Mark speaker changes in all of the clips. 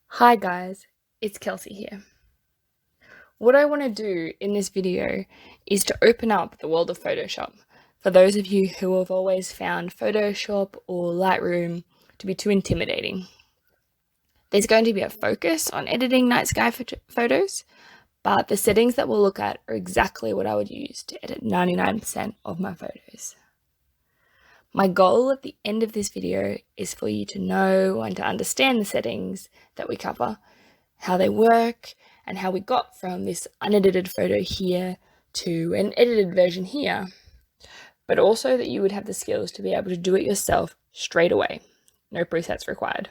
Speaker 1: Hi guys, it's Kelsey here. What I want to do in this video is to open up the world of Photoshop for those of you who have always found Photoshop or Lightroom to be too intimidating. There's going to be a focus on editing night sky photos, but the settings that we'll look at are exactly what I would use to edit 99% of my photos. My goal at the end of this video is for you to know and to understand the settings that we cover, how they work, and how we got from this unedited photo here to an edited version here, but also that you would have the skills to be able to do it yourself straight away. No presets required.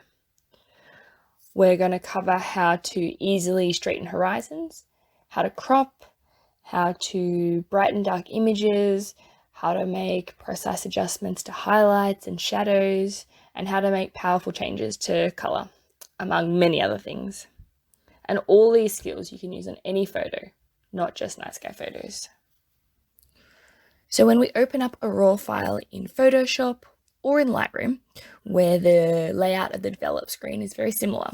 Speaker 1: We're going to cover how to easily straighten horizons, how to crop, how to brighten dark images, how to make precise adjustments to highlights and shadows, and how to make powerful changes to color, among many other things. And all these skills you can use on any photo, not just night sky photos. So when we open up a raw file in Photoshop or in Lightroom, where the layout of the develop screen is very similar,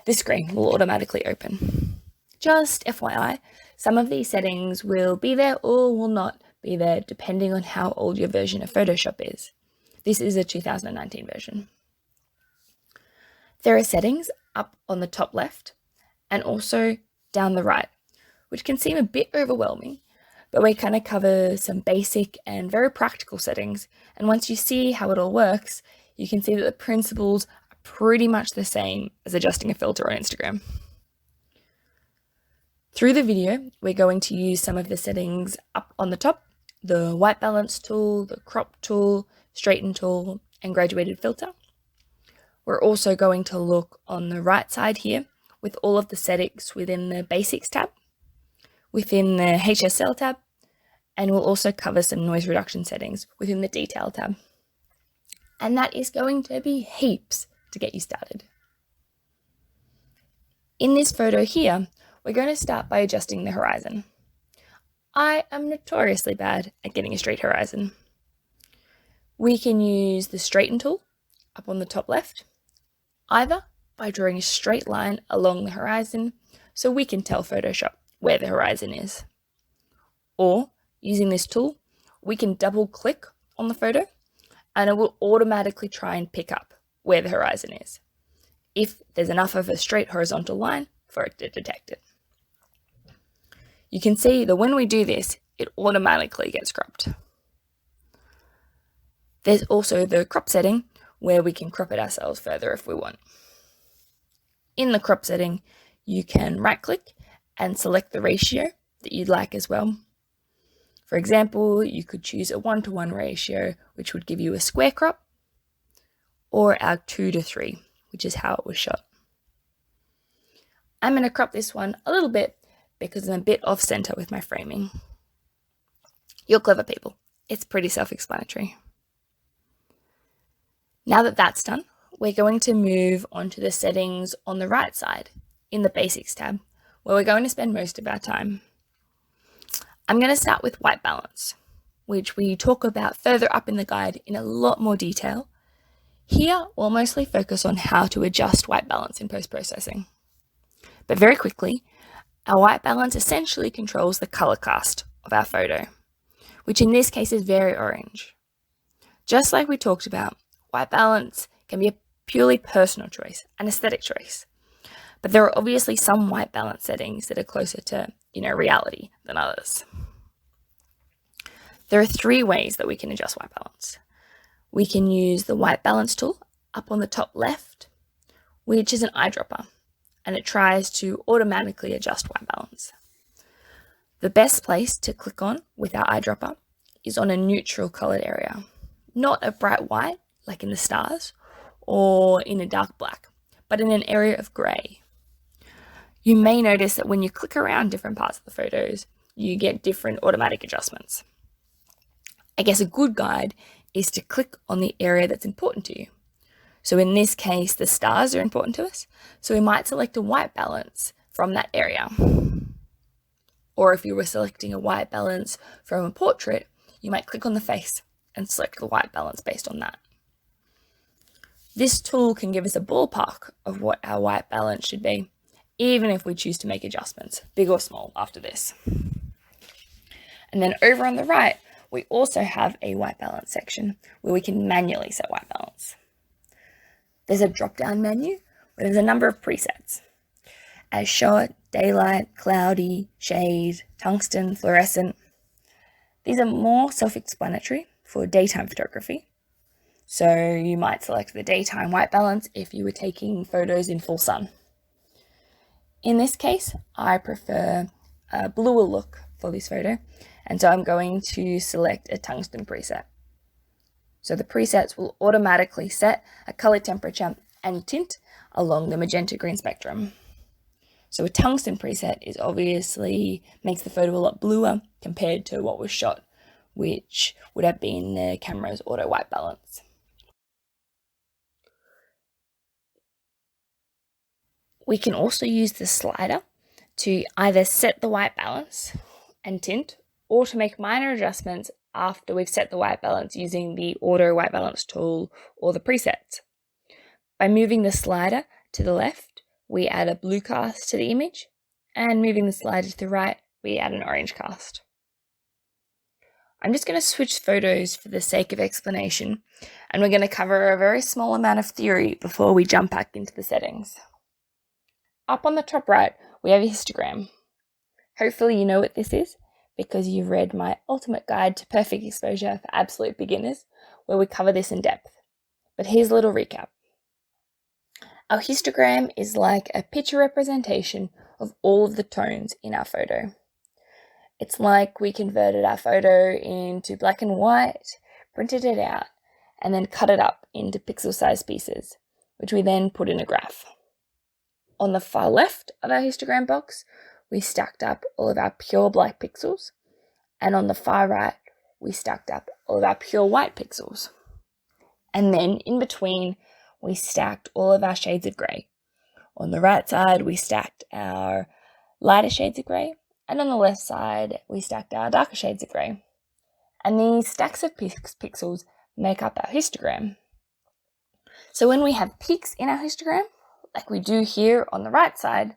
Speaker 1: this screen will automatically open. Just FYI, some of these settings will be there or will not be there depending on how old your version of Photoshop is. This is a 2019 version. There are settings up on the top left and also down the right, which can seem a bit overwhelming, but we kind of cover some basic and very practical settings. And once you see how it all works, you can see that the principles are pretty much the same as adjusting a filter on Instagram. Through the video, we're going to use some of the settings up on the top, the white balance tool, the crop tool, straighten tool, and graduated filter. We're also going to look on the right side here with all of the settings within the Basics tab, within the HSL tab, and we'll also cover some noise reduction settings within the Detail tab. And that is going to be heaps to get you started. In this photo here, we're going to start by adjusting the horizon. I am notoriously bad at getting a straight horizon. We can use the straighten tool up on the top left, either by drawing a straight line along the horizon so we can tell Photoshop where the horizon is. Or, using this tool, we can double click on the photo and it will automatically try and pick up where the horizon is, if there's enough of a straight horizontal line for it to detect it. You can see that when we do this, it automatically gets cropped. There's also the crop setting where we can crop it ourselves further if we want. In the crop setting, you can right click and select the ratio that you'd like as well. For example, you could choose a 1:1 ratio, which would give you a square crop, or our 2:3, which is how it was shot. I'm going to crop this one a little bit because I'm a bit off center with my framing. You're clever people. It's pretty self-explanatory. Now that that's done, we're going to move on to the settings on the right side in the Basics tab, where we're going to spend most of our time. I'm going to start with white balance, which we talk about further up in the guide in a lot more detail. Here, we'll mostly focus on how to adjust white balance in post-processing. But very quickly, our white balance essentially controls the color cast of our photo, which in this case is very orange. Just like we talked about, white balance can be a purely personal choice, an aesthetic choice. But there are obviously some white balance settings that are closer to, reality than others. There are 3 ways that we can adjust white balance. We can use the white balance tool up on the top left, which is an eyedropper, and it tries to automatically adjust white balance. The best place to click on with our eyedropper is on a neutral colored area, not a bright white like in the stars or in a dark black, but in an area of gray. You may notice that when you click around different parts of the photos, you get different automatic adjustments. I guess a good guide is to click on the area that's important to you. So in this case, the stars are important to us, so we might select a white balance from that area. Or if you were selecting a white balance from a portrait, you might click on the face and select the white balance based on that. This tool can give us a ballpark of what our white balance should be, even if we choose to make adjustments, big or small, after this. And then over on the right, we also have a white balance section where we can manually set white balance. There's a drop-down menu where there's a number of presets: as shot, daylight, cloudy, shade, tungsten, fluorescent. These are more self-explanatory for daytime photography. So you might select the daytime white balance if you were taking photos in full sun. In this case, I prefer a bluer look for this photo, and so I'm going to select a tungsten preset. So the presets will automatically set a color temperature and tint along the magenta green spectrum. So a tungsten preset is obviously makes the photo a lot bluer compared to what was shot, which would have been the camera's auto white balance. We can also use the slider to either set the white balance and tint, or to make minor adjustments after we've set the white balance using the auto white balance tool or the presets. By moving the slider to the left, we add a blue cast to the image, and moving the slider to the right, we add an orange cast. I'm just going to switch photos for the sake of explanation, and we're going to cover a very small amount of theory before we jump back into the settings. Up on the top right, we have a histogram. Hopefully you know what this is, because you've read my ultimate guide to perfect exposure for absolute beginners, where we cover this in depth. But here's a little recap. Our histogram is like a picture representation of all of the tones in our photo. It's like we converted our photo into black and white, printed it out, and then cut it up into pixel-sized pieces, which we then put in a graph. On the far left of our histogram box, we stacked up all of our pure black pixels, and on the far right, we stacked up all of our pure white pixels. And then in between, we stacked all of our shades of grey. On the right side, we stacked our lighter shades of grey, and on the left side, we stacked our darker shades of grey. And these stacks of pixels make up our histogram. So when we have peaks in our histogram, like we do here on the right side,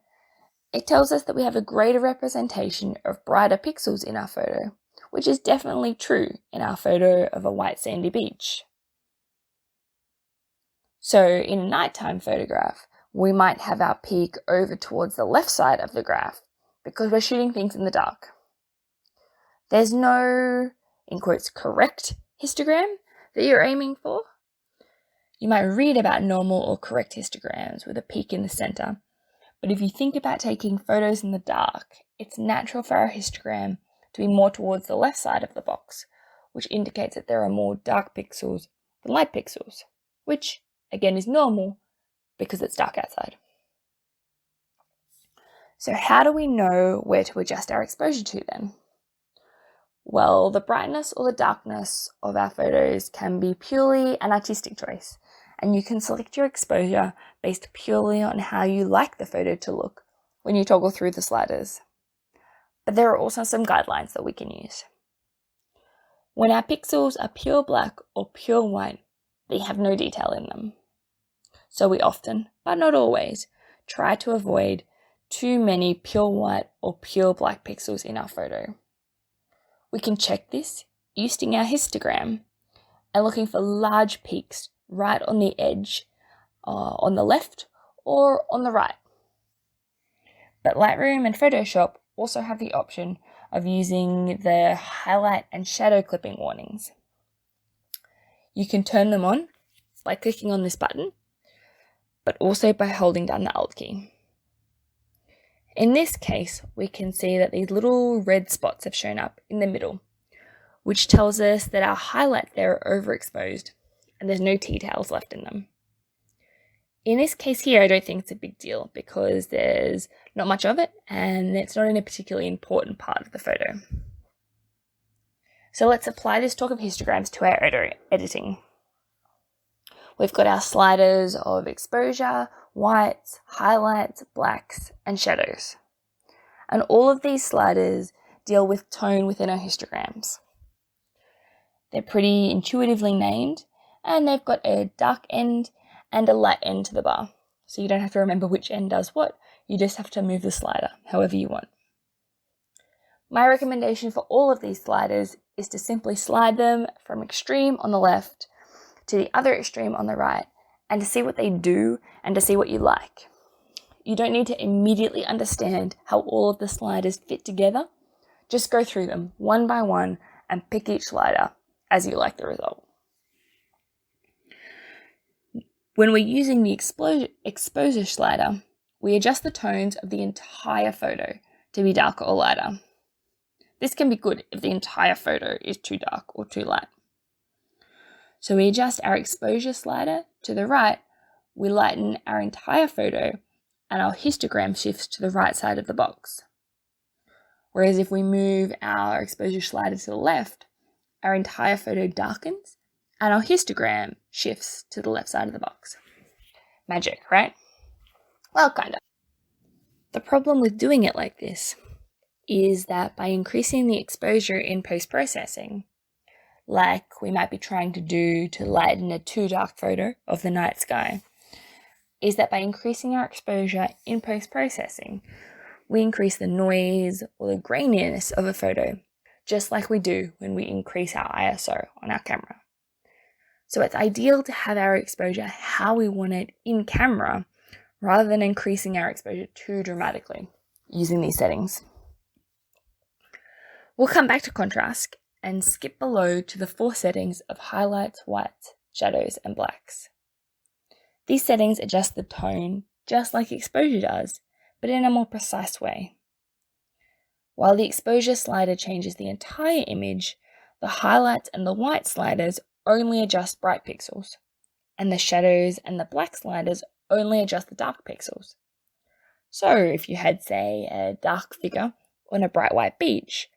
Speaker 1: it tells us that we have a greater representation of brighter pixels in our photo, which is definitely true in our photo of a white sandy beach. So in a nighttime photograph, we might have our peak over towards the left side of the graph because we're shooting things in the dark. There's no, in quotes, correct histogram that you're aiming for. You might read about normal or correct histograms with a peak in the center, but if you think about taking photos in the dark, it's natural for our histogram to be more towards the left side of the box, which indicates that there are more dark pixels than light pixels, which again is normal because it's dark outside. So how do we know where to adjust our exposure to then? Well, the brightness or the darkness of our photos can be purely an artistic choice, and you can select your exposure based purely on how you like the photo to look when you toggle through the sliders. But there are also some guidelines that we can use. When our pixels are pure black or pure white, they have no detail in them. So we often, but not always, try to avoid too many pure white or pure black pixels in our photo. We can check this using our histogram and looking for large peaks right on the edge on the left or on the right. But Lightroom and Photoshop also have the option of using the highlight and shadow clipping warnings. You can turn them on by clicking on this button, but also by holding down the Alt key. In this case, we can see that these little red spots have shown up in the middle, which tells us that our highlights there are overexposed and there's no details left in them. In this case here, I don't think it's a big deal because there's not much of it and it's not in a particularly important part of the photo. So let's apply this talk of histograms to our editing. We've got our sliders of exposure, whites, highlights, blacks, and shadows. And all of these sliders deal with tone within our histograms. They're pretty intuitively named, and they've got a dark end and a light end to the bar. So you don't have to remember which end does what, you just have to move the slider however you want. My recommendation for all of these sliders is to simply slide them from extreme on the left to the other extreme on the right, and to see what they do and to see what you like. You don't need to immediately understand how all of the sliders fit together. Just go through them one by one and pick each slider as you like the result. When we're using the exposure slider, we adjust the tones of the entire photo to be darker or lighter. This can be good if the entire photo is too dark or too light. So we adjust our exposure slider to the right, we lighten our entire photo, and our histogram shifts to the right side of the box. Whereas if we move our exposure slider to the left, our entire photo darkens and our histogram shifts to the left side of the box. Magic, right? Well, kind of. The problem with doing it like this is that by increasing the exposure in post-processing, like we might be trying to do to lighten a too dark photo of the night sky, is that by increasing our exposure in post-processing, we increase the noise or the graininess of a photo, just like we do when we increase our ISO on our camera. So it's ideal to have our exposure how we want it in camera, rather than increasing our exposure too dramatically using these settings. We'll come back to contrast and skip below to the 4 settings of highlights, whites, shadows, and blacks. These settings adjust the tone just like exposure does, but in a more precise way. While the exposure slider changes the entire image, the highlights and the white sliders only adjust bright pixels, and the shadows and the black sliders only adjust the dark pixels. So if you had, say, a dark figure on a bright white beach,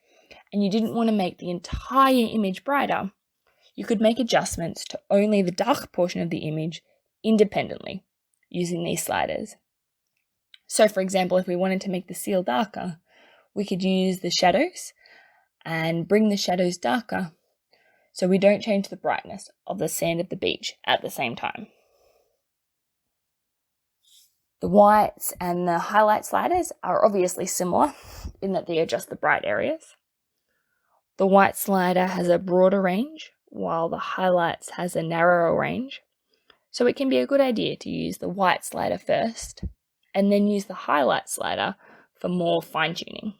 Speaker 1: and you didn't want to make the entire image brighter, you could make adjustments to only the dark portion of the image independently using these sliders. So for example, if we wanted to make the seal darker, we could use the shadows and bring the shadows darker so we don't change the brightness of the sand of the beach at the same time. The whites and the highlight sliders are obviously similar in that they adjust the bright areas. The white slider has a broader range, while the highlights has a narrower range. So it can be a good idea to use the white slider first, and then use the highlight slider for more fine-tuning.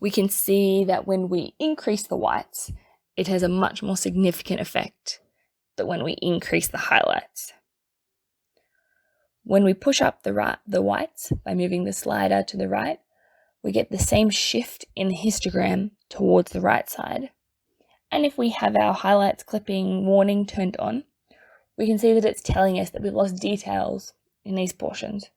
Speaker 1: We can see that when we increase the whites, it has a much more significant effect than when we increase the highlights. When we push up the whites by moving the slider to the right, we get the same shift in the histogram towards the right side. And if we have our highlights clipping warning turned on, we can see that it's telling us that we've lost details in these portions.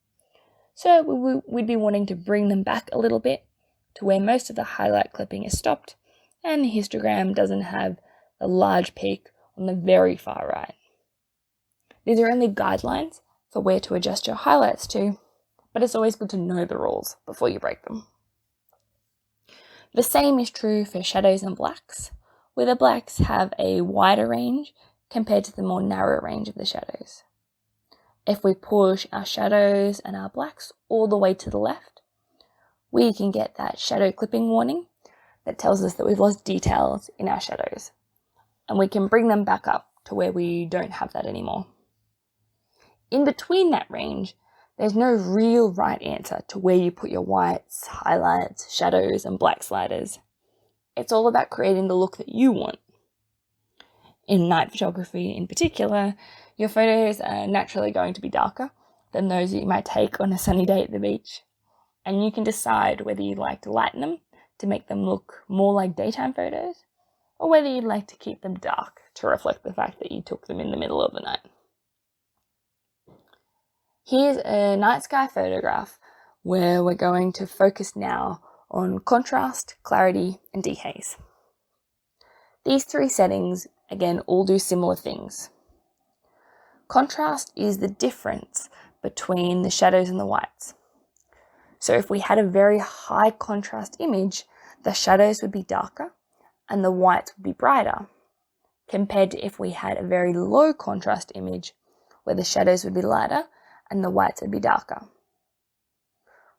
Speaker 1: So we'd be wanting to bring them back a little bit to where most of the highlight clipping is stopped and the histogram doesn't have a large peak on the very far right. These are only guidelines for where to adjust your highlights to, but it's always good to know the rules before you break them. The same is true for shadows and blacks, where the blacks have a wider range compared to the more narrow range of the shadows. If we push our shadows and our blacks all the way to the left, we can get that shadow clipping warning that tells us that we've lost details in our shadows, and we can bring them back up to where we don't have that anymore. In between that range, there's no real right answer to where you put your whites, highlights, shadows, and black sliders. It's all about creating the look that you want. In night photography in particular, your photos are naturally going to be darker than those that you might take on a sunny day at the beach. And you can decide whether you'd like to lighten them to make them look more like daytime photos, or whether you'd like to keep them dark to reflect the fact that you took them in the middle of the night. Here's a night sky photograph where we're going to focus now on contrast, clarity, and dehaze. These 3 settings, again, all do similar things. Contrast is the difference between the shadows and the whites. So if we had a very high contrast image, the shadows would be darker and the whites would be brighter. compared to if we had a very low contrast image where the shadows would be lighter and the whites would be darker.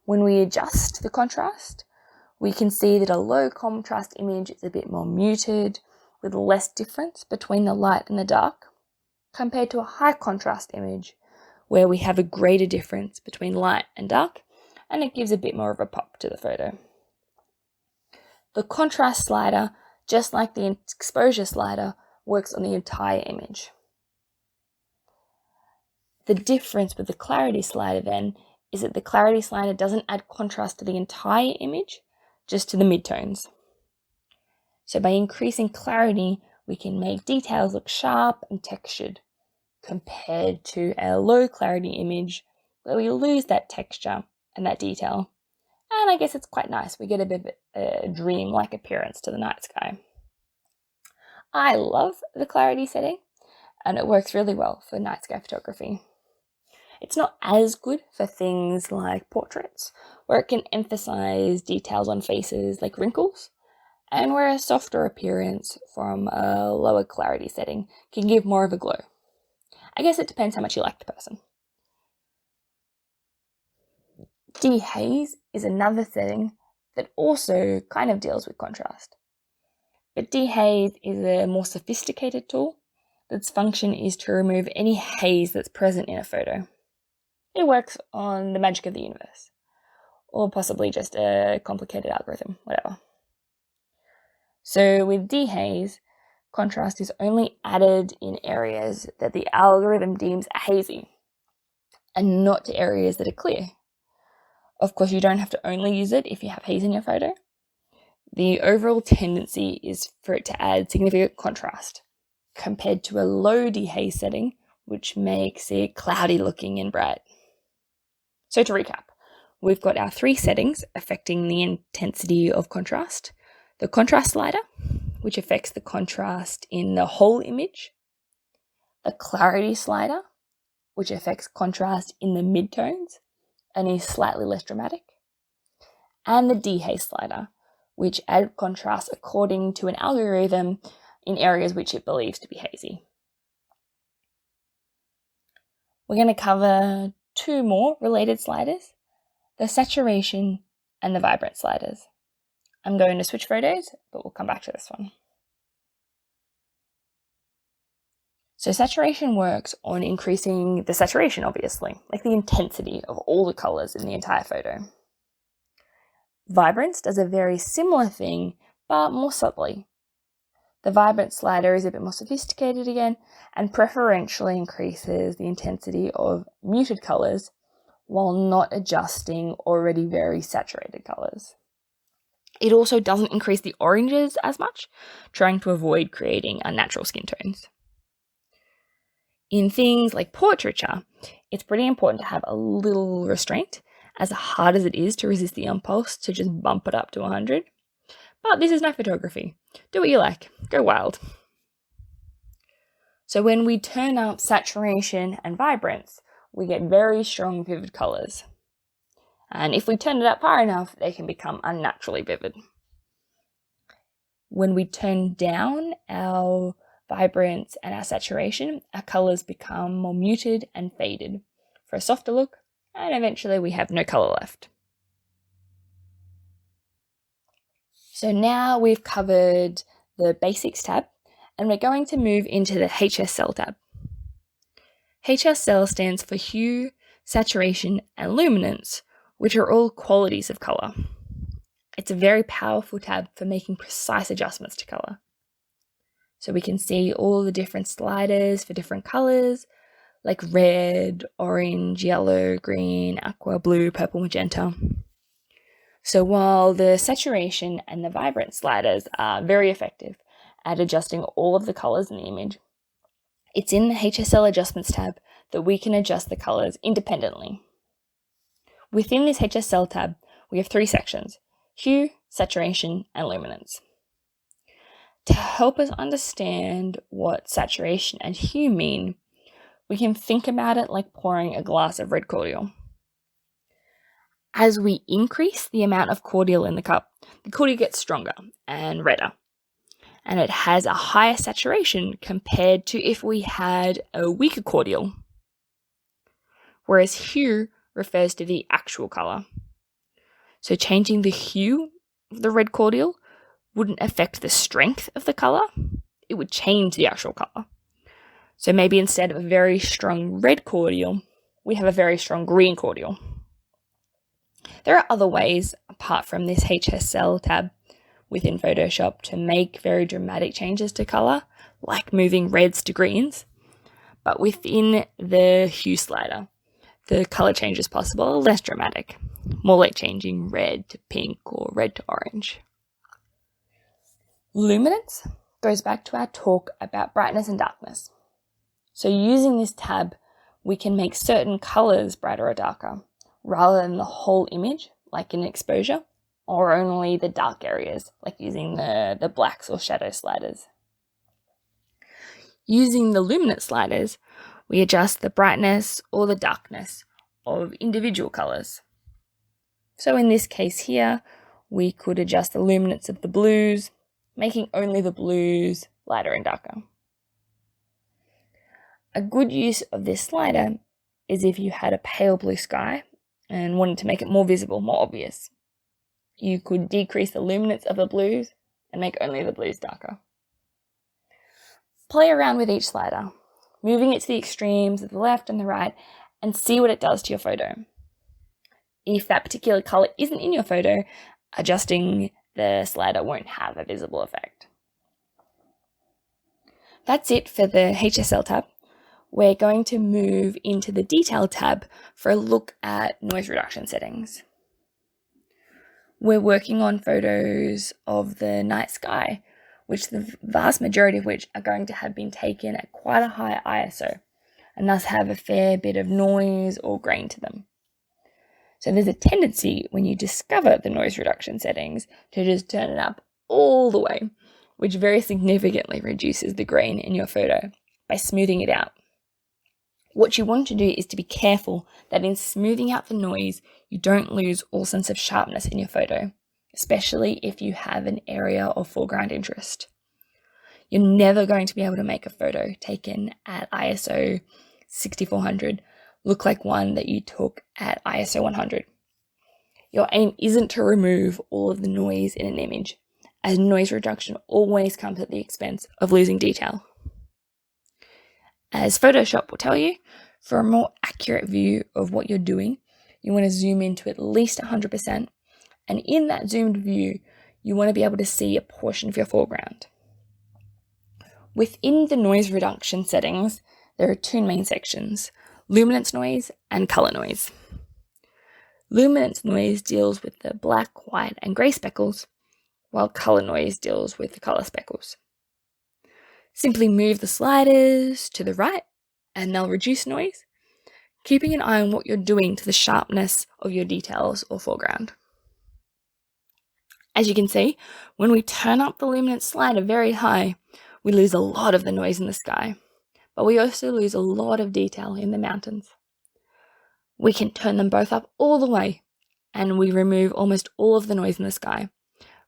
Speaker 1: When we adjust the contrast, we can see that a low contrast image is a bit more muted with less difference between the light and the dark, compared to a high contrast image where we have a greater difference between light and dark, and it gives a bit more of a pop to the photo. The contrast slider, just like the exposure slider, works on the entire image. The difference with the clarity slider then is that the clarity slider doesn't add contrast to the entire image, just to the midtones. So by increasing clarity, we can make details look sharp and textured, compared to a low clarity image where we lose that texture and that detail. And I guess it's quite nice. We get a bit of a dream-like appearance to the night sky. I love the clarity setting, and it works really well for night sky photography. It's not as good for things like portraits, where it can emphasize details on faces like wrinkles, and where a softer appearance from a lower clarity setting can give more of a glow. I guess it depends how much you like the person. Dehaze is another setting that also kind of deals with contrast. But dehaze is a more sophisticated tool that's function is to remove any haze that's present in a photo. It works on the magic of the universe, or possibly just a complicated algorithm, whatever. So with dehaze, contrast is only added in areas that the algorithm deems hazy, and not to areas that are clear. Of course, you don't have to only use it if you have haze in your photo. The overall tendency is for it to add significant contrast, compared to a low dehaze setting, which makes it cloudy looking and bright. So to recap, we've got our 3 settings affecting the intensity of contrast. The contrast slider, which affects the contrast in the whole image. The clarity slider, which affects contrast in the midtones and is slightly less dramatic. And the dehaze slider, which adds contrast according to an algorithm in areas which it believes to be hazy. We're going to cover 2 more related sliders, the saturation and the vibrant sliders. I'm going to switch photos, but we'll come back to this one. So saturation works on increasing the saturation, obviously, like the intensity of all the colors in the entire photo. Vibrance does a very similar thing, but more subtly. The vibrant slider is a bit more sophisticated again, and preferentially increases the intensity of muted colors while not adjusting already very saturated colors. It also doesn't increase the oranges as much, trying to avoid creating unnatural skin tones. In things like portraiture, it's pretty important to have a little restraint, as hard as it is to resist the impulse to just bump it up to 100. But this is no photography. Do what you like. Go wild. So when we turn up saturation and vibrance, we get very strong, vivid colors. And if we turn it up high enough, they can become unnaturally vivid. When we turn down our vibrance and our saturation, our colors become more muted and faded for a softer look, and eventually we have no color left. So now we've covered the Basics tab, and we're going to move into the HSL tab. HSL stands for Hue, Saturation, and Luminance, which are all qualities of color. It's a very powerful tab for making precise adjustments to color. So we can see all the different sliders for different colors, like red, orange, yellow, green, aqua, blue, purple, magenta. So while the saturation and the vibrant sliders are very effective at adjusting all of the colors in the image, it's in the HSL Adjustments tab that we can adjust the colors independently. Within this HSL tab, we have 3 sections: Hue, Saturation, and Luminance. To help us understand what saturation and hue mean, we can think about it like pouring a glass of red cordial. As we increase the amount of cordial in the cup, the cordial gets stronger and redder. and it has a higher saturation compared to if we had a weaker cordial. Whereas hue refers to the actual color. So changing the hue of the red cordial wouldn't affect the strength of the color, it would change the actual color. So maybe instead of a very strong red cordial, we have a very strong green cordial. There are other ways, apart from this HSL tab within Photoshop, to make very dramatic changes to color, like moving reds to greens. But within the hue slider, the color changes possible are less dramatic, more like changing red to pink or red to orange. Luminance goes back to our talk about brightness and darkness. So using this tab, we can make certain colors brighter or darker, rather than the whole image, like in exposure, or only the dark areas, like using the blacks or shadow sliders. Using the luminance sliders, we adjust the brightness or the darkness of individual colors. So in this case here, we could adjust the luminance of the blues, making only the blues lighter and darker. A good use of this slider is if you had a pale blue sky and wanted to make it more visible, more obvious. You could decrease the luminance of the blues and make only the blues darker. Play around with each slider, moving it to the extremes of the left and the right, and see what it does to your photo. If that particular color isn't in your photo, adjusting the slider won't have a visible effect. That's it for the HSL tab. We're going to move into the Detail tab for a look at noise reduction settings. We're working on photos of the night sky, which the vast majority of which are going to have been taken at quite a high ISO, and thus have a fair bit of noise or grain to them. So there's a tendency when you discover the noise reduction settings to just turn it up all the way, which very significantly reduces the grain in your photo by smoothing it out. What you want to do is to be careful that in smoothing out the noise, you don't lose all sense of sharpness in your photo, especially if you have an area of foreground interest. You're never going to be able to make a photo taken at ISO 6400 look like one that you took at ISO 100. Your aim isn't to remove all of the noise in an image, as noise reduction always comes at the expense of losing detail. As Photoshop will tell you, for a more accurate view of what you're doing, you want to zoom in to at least 100%, and in that zoomed view, you want to be able to see a portion of your foreground. Within the noise reduction settings, there are two main sections: luminance noise and color noise. Luminance noise deals with the black, white, and grey speckles, while color noise deals with the color speckles. Simply move the sliders to the right and they'll reduce noise, keeping an eye on what you're doing to the sharpness of your details or foreground. As you can see, when we turn up the luminance slider very high, we lose a lot of the noise in the sky, but we also lose a lot of detail in the mountains. We can turn them both up all the way, and we remove almost all of the noise in the sky,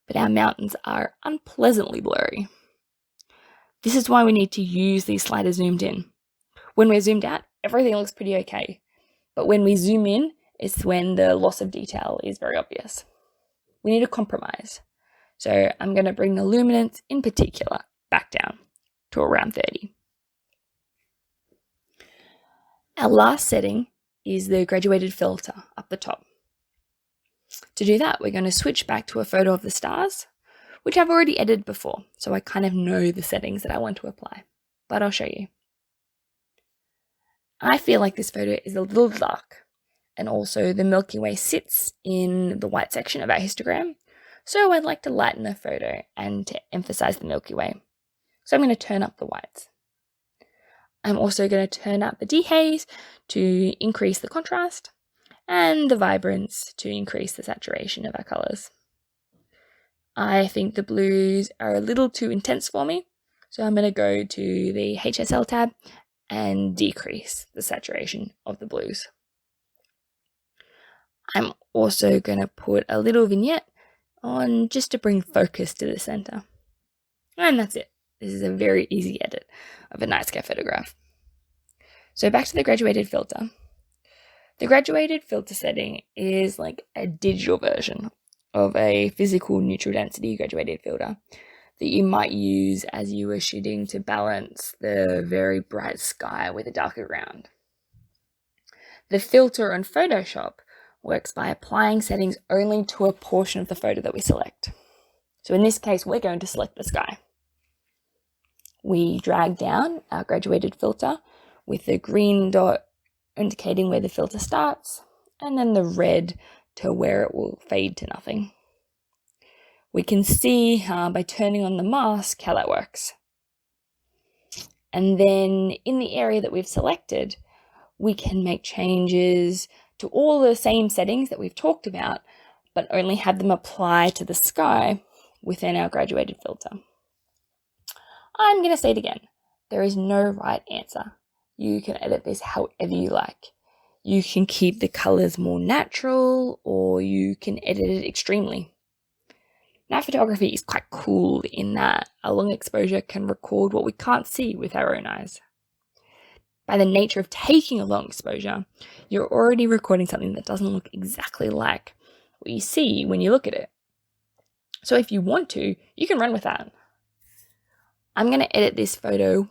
Speaker 1: but our mountains are unpleasantly blurry. This is why we need to use these sliders zoomed in. When we're zoomed out, everything looks pretty okay, but when we zoom in, it's when the loss of detail is very obvious. We need a compromise, so I'm going to bring the luminance in particular back down to around 30. Our last setting is the graduated filter up the top. To do that, we're going to switch back to a photo of the stars, which I've already edited before, so I kind of know the settings that I want to apply, but I'll show you. I feel like this photo is a little dark, and also the Milky Way sits in the white section of our histogram, so I'd like to lighten the photo and to emphasize the Milky Way. So I'm going to turn up the whites. I'm also going to turn up the dehaze to increase the contrast, and the vibrance to increase the saturation of our colors. I think the blues are a little too intense for me, so I'm going to go to the HSL tab and decrease the saturation of the blues. I'm also going to put a little vignette on just to bring focus to the center. And that's it. This is a very easy edit of a night sky photograph. So back to the graduated filter. The graduated filter setting is like a digital version of a physical neutral density graduated filter that you might use as you were shooting to balance the very bright sky with a darker ground. The filter on Photoshop works by applying settings only to a portion of the photo that we select. So in this case, we're going to select the sky. We drag down our graduated filter with the green dot indicating where the filter starts, and then the red to where it will fade to nothing. We can see by turning on the mask how that works. And then in the area that we've selected, we can make changes to all the same settings that we've talked about, but only have them apply to the sky within our graduated filter. I'm going to say it again. There is no right answer. You can edit this however you like. You can keep the colors more natural, or you can edit it extremely. Night photography is quite cool in that a long exposure can record what we can't see with our own eyes. By the nature of taking a long exposure, you're already recording something that doesn't look exactly like what you see when you look at it. So if you want to, you can run with that. I'm going to edit this photo